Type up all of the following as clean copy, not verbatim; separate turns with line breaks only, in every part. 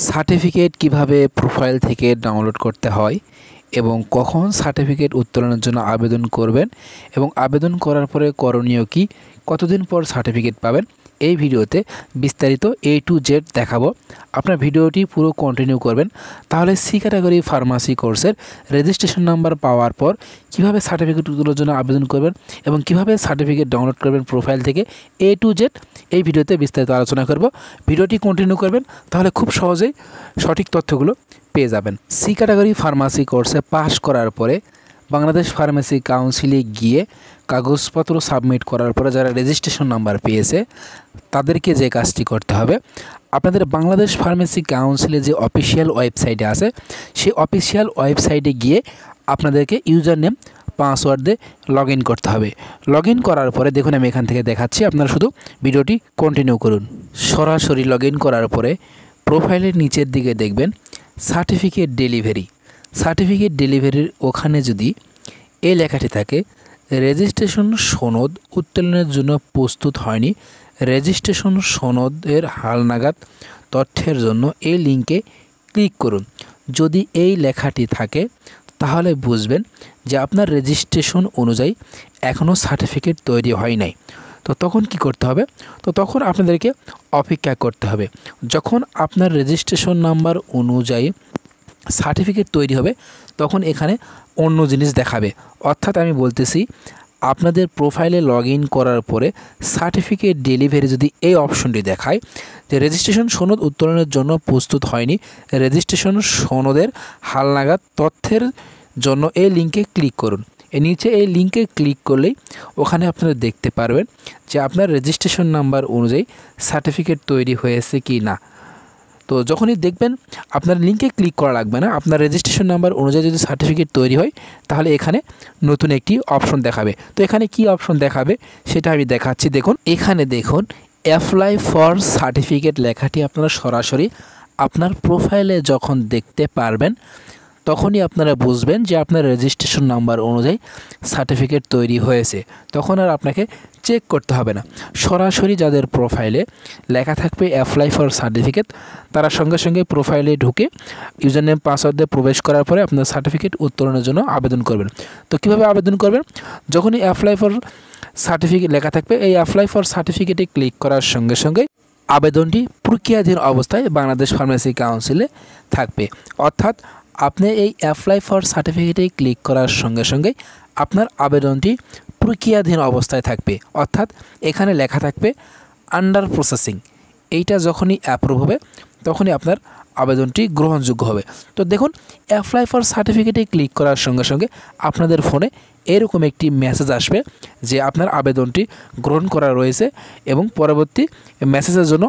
Certificate কিভাবে profile থেকে download করতে হয় এবং কখন সার্টিফিকেট উত্তোলনের জন্য আবেদন করবেন এবং আবেদন করার পরে করণীয় কি, কতদিন পর সার্টিফিকেট পাবেন, এই ভিডিওতে বিস্তারিত A to Z দেখাবো। আপনার ভিডিওটি পুরো কন্টিনিউ করবেন, তাহলে সি ক্যাটাগরি ফার্মাসি কোর্সের রেজিস্ট্রেশন নাম্বার পাওয়ার পর কিভাবে সার্টিফিকেট উত্তোলনের জন্য আবেদন করবেন এবং কিভাবে সার্টিফিকেট ডাউনলোড করবেন প্রোফাইল থেকে A to Z এই ভিডিওতে বিস্তারিত আলোচনা করব। ভিডিওটি কন্টিনিউ করবেন, তাহলে খুব সহজেই সঠিক তথ্যগুলো পেয়ে যাবেন। সি ক্যাটাগরি ফার্মাসি কোর্সে পাস করার পরে বাংলাদেশ ফার্মেসি কাউন্সিলে গিয়ে কাগজপত্র সাবমিট করার পরে যারা রেজিস্ট্রেশন নাম্বার পেয়েছে তাদেরকে যে কাজটি করতে হবে, আপনাদের বাংলাদেশ ফার্মেসি কাউন্সিলে যে অফিসিয়াল ওয়েবসাইটে আছে সেই অফিসিয়াল ওয়েবসাইটে গিয়ে আপনাদেরকে ইউজার নেম পাসওয়ার্ড দিয়ে লগ ইন করতে হবে। লগ ইন করার পরে দেখুন আমি এখান থেকে দেখাচ্ছি, আপনারা শুধু ভিডিওটি কন্টিনিউ করুন। সরাসরি লগ ইন করার পরে প্রোফাইলের নিচের দিকে দেখবেন সার্টিফিকেট ডেলিভারি। সার্টিফিকেট ডেলিভারির ওখানে যদি এই লেখাটি থাকে রেজিস্ট্রেশন সনদ উত্তোলনের জন্য প্রস্তুত হয়নি, রেজিস্ট্রেশন সনদের হালনাগাদ তথ্যের জন্য এই লিঙ্কে ক্লিক করুন। যদি এই লেখাটি থাকে তাহলে বুঝবেন যে আপনার রেজিস্ট্রেশন অনুযায়ী এখনও সার্টিফিকেট তৈরি হয় নাই। তো তখন কি করতে হবে? তো তখন আপনাদেরকে অপেক্ষা করতে হবে। যখন আপনার রেজিস্ট্রেশন নাম্বার অনুযায়ী সার্টিফিকেট তৈরি হবে তখন এখানে অন্য জিনিস দেখাবে। অর্থাৎ আমি বলতেছি, আপনাদের প্রোফাইলে লগ ইন করার পরে সার্টিফিকেট ডেলিভারি যদি এই অপশনটি দেখায় যে রেজিস্ট্রেশন সনদ উত্তোলনের জন্য প্রস্তুত হয়নি, রেজিস্ট্রেশন সনদের হালনাগাদ তথ্যের জন্য এই লিঙ্কে ক্লিক করুন। এর নিচে এই লিঙ্কে ক্লিক করলেই ওখানে আপনারা দেখতে পারবেন যে আপনার রেজিস্ট্রেশন নাম্বার অনুযায়ী সার্টিফিকেট তৈরি হয়েছে কি না। তো যখনই দেখবেন আপনার লিঙ্কে ক্লিক করা লাগবে না, আপনার রেজিস্ট্রেশন নাম্বার অনুযায়ী যদি সার্টিফিকেট তৈরি হয় তাহলে এখানে নতুন একটি অপশন দেখাবে। তো এখানে কি অপশন দেখাবে সেটা আমি দেখাচ্ছি। দেখুন এখানে দেখুন অ্যাপ্লাই ফর সার্টিফিকেট লেখাটি আপনারা সরাসরি আপনার প্রোফাইলে যখন দেখতে পারবেন তখনই আপনারা বুঝবেন যে আপনার রেজিস্ট্রেশন নাম্বার অনুযায়ী সার্টিফিকেট তৈরি হয়েছে। তখন আর আপনাকে চেক করতে হবে না, সরাসরি যাদের প্রোফাইলে লেখা থাকবে অ্যাপ্লাই ফর সার্টিফিকেট তারা সঙ্গে সঙ্গে প্রোফাইলে ঢুকে ইউজার নেম পাসওয়ার্ড দিয়ে প্রবেশ করার পরে আপনার সার্টিফিকেট উত্তোলনের জন্য আবেদন করবেন। তো কীভাবে আবেদন করবেন? যখনই অ্যাপ্লাই ফর সার্টিফিকেট লেখা থাকবে এই অ্যাপ্লাই ফর সার্টিফিকেটে ক্লিক করার সঙ্গে সঙ্গে আবেদনটি প্রক্রিয়াধীন অবস্থায় বাংলাদেশ ফার্মেসি কাউন্সিলে থাকবে। অর্থাৎ আপনি এই অ্যাপ্লাই ফর সার্টিফিকেটে ক্লিক করার সঙ্গে সঙ্গে আপনার আবেদনটি প্রক্রিয়াধীন অবস্থায় থাকবে। অর্থাৎ এখানে লেখা থাকবে আন্ডার প্রসেসিং। এইটা যখনই অ্যাপ্রুভ হবে তখনই আপনার আবেদনটি গ্রহণযোগ্য হবে। তো দেখুন অ্যাপ্লাই ফর সার্টিফিকেটে ক্লিক করার সঙ্গে সঙ্গে আপনাদের ফোনে এরকম একটি মেসেজ আসবে যে আপনার আবেদনটি গ্রহণ করা রয়েছে এবং পরবর্তী মেসেজের জন্য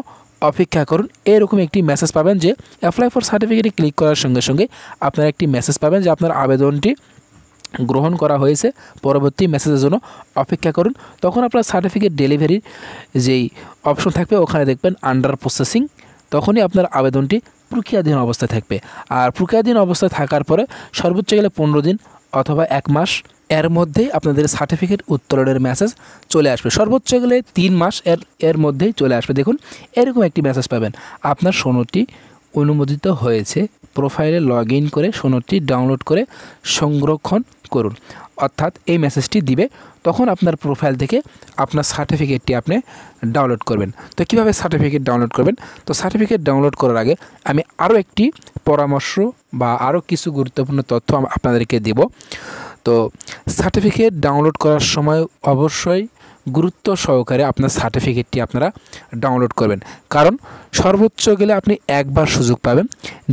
অপেক্ষা করুন। এরকম একটি মেসেজ পাবেন যে অ্যাপ্লাই ফর সার্টিফিকেটে ক্লিক করার সঙ্গে সঙ্গে আপনারা একটি মেসেজ পাবেন যে আপনার আবেদনটি গ্রহণ করা হয়েছে, পরবর্তী মেসেজের জন্য অপেক্ষা করুন। তখন আপনার সার্টিফিকেট ডেলিভারির যেই অপশন থাকবে ওখানে দেখবেন আন্ডার প্রসেসিং, তখনই আপনার আবেদনটি প্রক্রিয়াধীন অবস্থায় থাকবে। আর প্রক্রিয়াধীন অবস্থায় থাকার পরে সর্বোচ্চ গেলে 15 দিন অথবা 1 মাস এর মধ্যেই আপনাদের সার্টিফিকেট উত্তোলনের মেসেজ চলে আসবে। সর্বোচ্চ গেলে 3 মাস এর মধ্যেই চলে আসবে। দেখুন এরকম একটি মেসেজ পাবেন, আপনার সনদটি অনুমোদিত হয়েছে, প্রোফাইলে লগ ইন করে সনদটি ডাউনলোড করে সংরক্ষণ করুন। অর্থাৎ এই মেসেজটি দিবে, তখন আপনার প্রোফাইল থেকে আপনার সার্টিফিকেটটি আপনি ডাউনলোড করবেন। তো কীভাবে সার্টিফিকেট ডাউনলোড করবেন? তো সার্টিফিকেট ডাউনলোড করার আগে আমি আরও একটি পরামর্শ বা আরও কিছু গুরুত্বপূর্ণ তথ্য আপনাদেরকে দেব। তো সার্টিফিকেট ডাউনলোড করার সময় অবশ্যই গুরুত্ব সহকারে আপনার সার্টিফিকেটটি আপনারা ডাউনলোড করবেন, কারণ সর্বোচ্চ গেলে আপনি একবার সুযোগ পাবেন,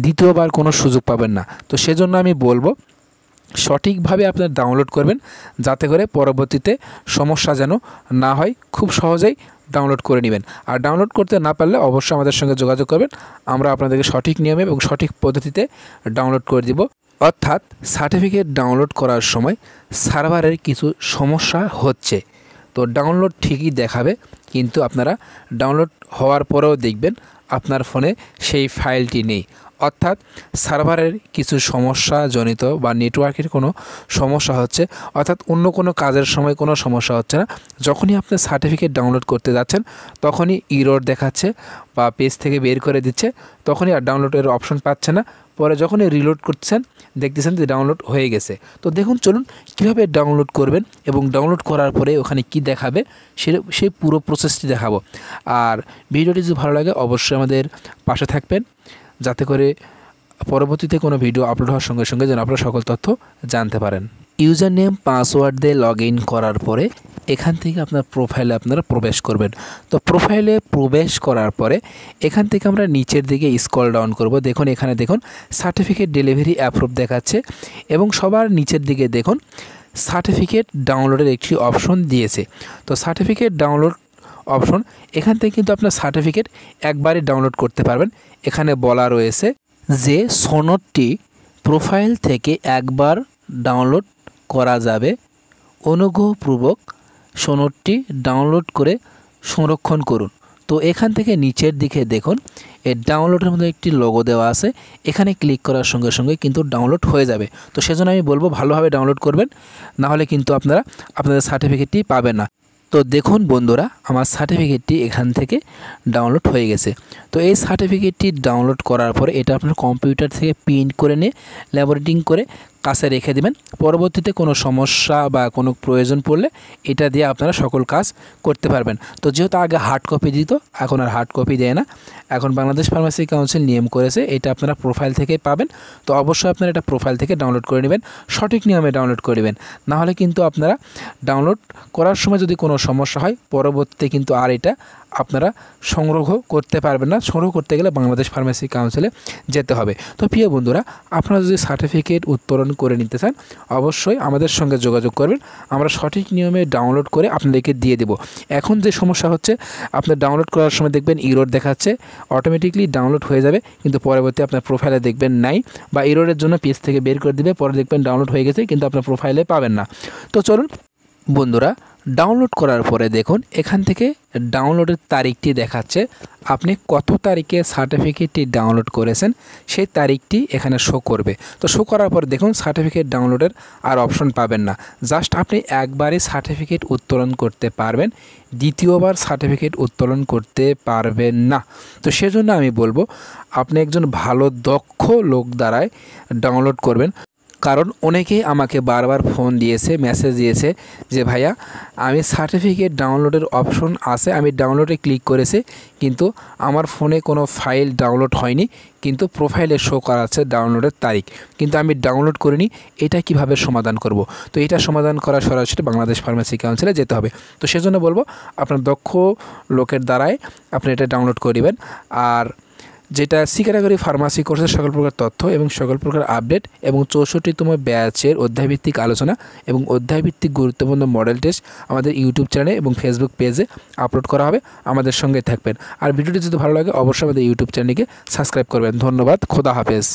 দ্বিতীয়বার কোনো সুযোগ পাবেন না। তো সেজন্য আমি বলবো সঠিকভাবে আপনার ডাউনলোড করবেন, যাতে করে পরবর্তীতে সমস্যা যেন না হয়। খুব সহজেই ডাউনলোড করে নেবেন। আর ডাউনলোড করতে না পারলে অবশ্যই আমাদের সঙ্গে যোগাযোগ করবেন, আমরা আপনাদেরকে সঠিক নিয়মে এবং সঠিক পদ্ধতিতে ডাউনলোড করে দিব। অর্থাৎ সার্টিফিকেট ডাউনলোড করার সময় সার্ভারের কিছু সমস্যা হচ্ছে, তো ডাউনলোড ঠিকই দেখাবে কিন্তু আপনারা ডাউনলোড হওয়ার পরেও দেখবেন আপনার ফোনে সেই ফাইলটি নেই। অর্থাৎ সার্ভারের কিছু সমস্যাজনিত বা নেটওয়ার্কের কোনো সমস্যা হচ্ছে, অর্থাৎ অন্য কোনো কাজের সময় কোনো সমস্যা হচ্ছে না। যখনই আপনি সার্টিফিকেট ডাউনলোড করতে যাচ্ছেন তখনই ইরর দেখাচ্ছে বা পেজ থেকে বের করে দিচ্ছে, তখনই আর ডাউনলোডের অপশন পাচ্ছে না। পরে যখনই রিলোড করছেন দেখতেছেন যে ডাউনলোড হয়ে গেছে। তো দেখুন, চলুন কীভাবে ডাউনলোড করবেন এবং ডাউনলোড করার পরে ওখানে কি দেখাবে সেই পুরো প্রসেসটি দেখাবো। আর ভিডিওটি যদি ভালো লাগে অবশ্যই আমাদের পাশে থাকবেন, যাতে করে পরবর্তীতে কোনো ভিডিও আপলোড হওয়ার সঙ্গে সঙ্গে যেন আপনারা সকল তথ্য জানতে পারেন। ইউজার নেম পাসওয়ার্ড দিয়ে লগ ইন করার পরে এখান থেকে আপনার প্রোফাইলে আপনারা প্রবেশ করবেন। তো প্রোফাইলে প্রবেশ করার পরে এখান থেকে আমরা নিচের দিকে স্ক্রল ডাউন করব। দেখুন এখানে দেখুন সার্টিফিকেট ডেলিভারি অ্যাপ্রুভ দেখাচ্ছে এবং সবার নিচের দিকে দেখুন সার্টিফিকেট ডাউনলোডের একটি অপশন দিয়েছে। তো সার্টিফিকেট ডাউনলোড অপশন, এখান থেকে কিন্তু আপনার সার্টিফিকেট একবারই ডাউনলোড করতে পারবেন। এখানে বলা রয়েছে যে সনদটি প্রোফাইল থেকে একবার ডাউনলোড করা যাবে, অনুগ্রহপূর্বক সনদটি ডাউনলোড করে সংরক্ষণ করুন। তো এখান থেকে নিচের দিকে দেখুন এই ডাউনলোডের মধ্যে একটি লোগো দেওয়া আছে, এখানে ক্লিক করার সঙ্গে সঙ্গে কিন্তু ডাউনলোড হয়ে যাবে। তো সেজন্য আমি বলবো ভালোভাবে ডাউনলোড করবেন, না হলে কিন্তু আপনারা আপনাদের সার্টিফিকেটটি পাবেন না। তো দেখুন বন্ধুরা, আমার সার্টিফিকেটটি এখান থেকে ডাউনলোড হয়ে গেছে। তো এই সার্টিফিকেটটি ডাউনলোড করার পরে এটা আপনার কম্পিউটার থেকে প্রিন্ট করে নিয়ে ল্যামিনেটিং করে কাছে রেখে দেবেন। পরবর্তীতে কোনো সমস্যা বা কোনো প্রয়োজন পড়লে এটা দিয়ে আপনারা সকল কাজ করতে পারবেন। তো যেহেতু আগে হার্ড কপি দিত, এখন আর হার্ড কপি দেয় না, এখন বাংলাদেশ ফার্মেসি কাউন্সিল নিয়ম করেছে এটা আপনারা প্রোফাইল থেকে পাবেন। তো অবশ্যই আপনারা এটা প্রোফাইল থেকে ডাউনলোড করে নেবেন, সঠিক নিয়মে ডাউনলোড করে নেবেন, নাহলে কিন্তু আপনারা ডাউনলোড করার সময় যদি কোনো সমস্যা হয় পরবর্তীতে কিন্তু আর এটা আপনারা সংগ্রহ করতে পারবেন না। সংগ্রহ করতে গেলে বাংলাদেশ ফার্মেসি কাউন্সিলে যেতে হবে। তো প্রিয় বন্ধুরা, আপনারা যদি সার্টিফিকেট উত্তোলন করে নিতে চান অবশ্যই আমাদের সঙ্গে যোগাযোগ করবেন, আমরা সঠিক নিয়মে ডাউনলোড করে আপনাদেরকে দিয়ে দেব। এখন যে সমস্যা হচ্ছে, আপনার ডাউনলোড করার সময় দেখবেন ইরর দেখাচ্ছে, অটোমেটিকলি ডাউনলোড হয়ে যাবে কিন্তু পরবর্তী আপনার প্রোফাইলে দেখবেন নাই, বা ইররের জন্য পেজ থেকে বের করে দিবে, পরে দেখবেন ডাউনলোড হয়ে গেছে কিন্তু আপনার প্রোফাইলে পাবেন না। তো চলুন বন্ধুরা, ডাউনলোড করার পরে দেখুন এখান থেকে ডাউনলোডের তারিখটি দেখাচ্ছে, আপনি কত তারিখে সার্টিফিকেটটি ডাউনলোড করেছেন সেই তারিখটি এখানে শো করবে। তো শো করার পর দেখুন সার্টিফিকেট ডাউনলোডের আর অপশন পাবেন না, জাস্ট আপনি একবারই সার্টিফিকেট উত্তোলন করতে পারবেন, দ্বিতীয়বার সার্টিফিকেট উত্তোলন করতে পারবেন না। তো সেজন্য আমি বলবো আপনি একজন ভালো দক্ষ লোক দ্বারাই ডাউনলোড করবেন। কারণ অনেকেই আমাকে বারবার ফোন দিয়েছে, মেসেজ দিয়েছে যে ভাইয়া আমি সার্টিফিকেট ডাউনলোডের অপশন আছে, আমি ডাউনলোডে ক্লিক করেছি কিন্তু আমার ফোনে কোনো ফাইল ডাউনলোড হয়নি, কিন্তু প্রোফাইলে শো করা আছে ডাউনলোডের তারিখ, কিন্তু আমি ডাউনলোড করিনি, এটা কিভাবে সমাধান করব? তো এটা সমাধান করা সরাসরি বাংলাদেশ ফার্মেসি কাউন্সিলে যেতে হবে। তো সেজন্য বলবো আপনার দক্ষ লোকের দ্বারাই আপনি এটা ডাউনলোড করবেন। আর যেটা সি ক্যাটাগরি ফার্মাসি কোর্সের সকল প্রকার তথ্য এবং সকল প্রকার আপডেট এবং 64তম ব্যাচের অধ্যায়ভিত্তিক আলোচনা এবং অধ্যায়ভিত্তিক গুরুত্বপূর্ণ মডেল টেস্ট আমাদের ইউটিউব চ্যানেলে এবং ফেসবুক পেজে আপলোড করা হবে, আমাদের সঙ্গে থাকবেন। আর ভিডিওটি যদি ভালো লাগে অবশ্যই আমাদের ইউটিউব চ্যানেলকে সাবস্ক্রাইব করবেন। ধন্যবাদ, খোদা হাফেজ।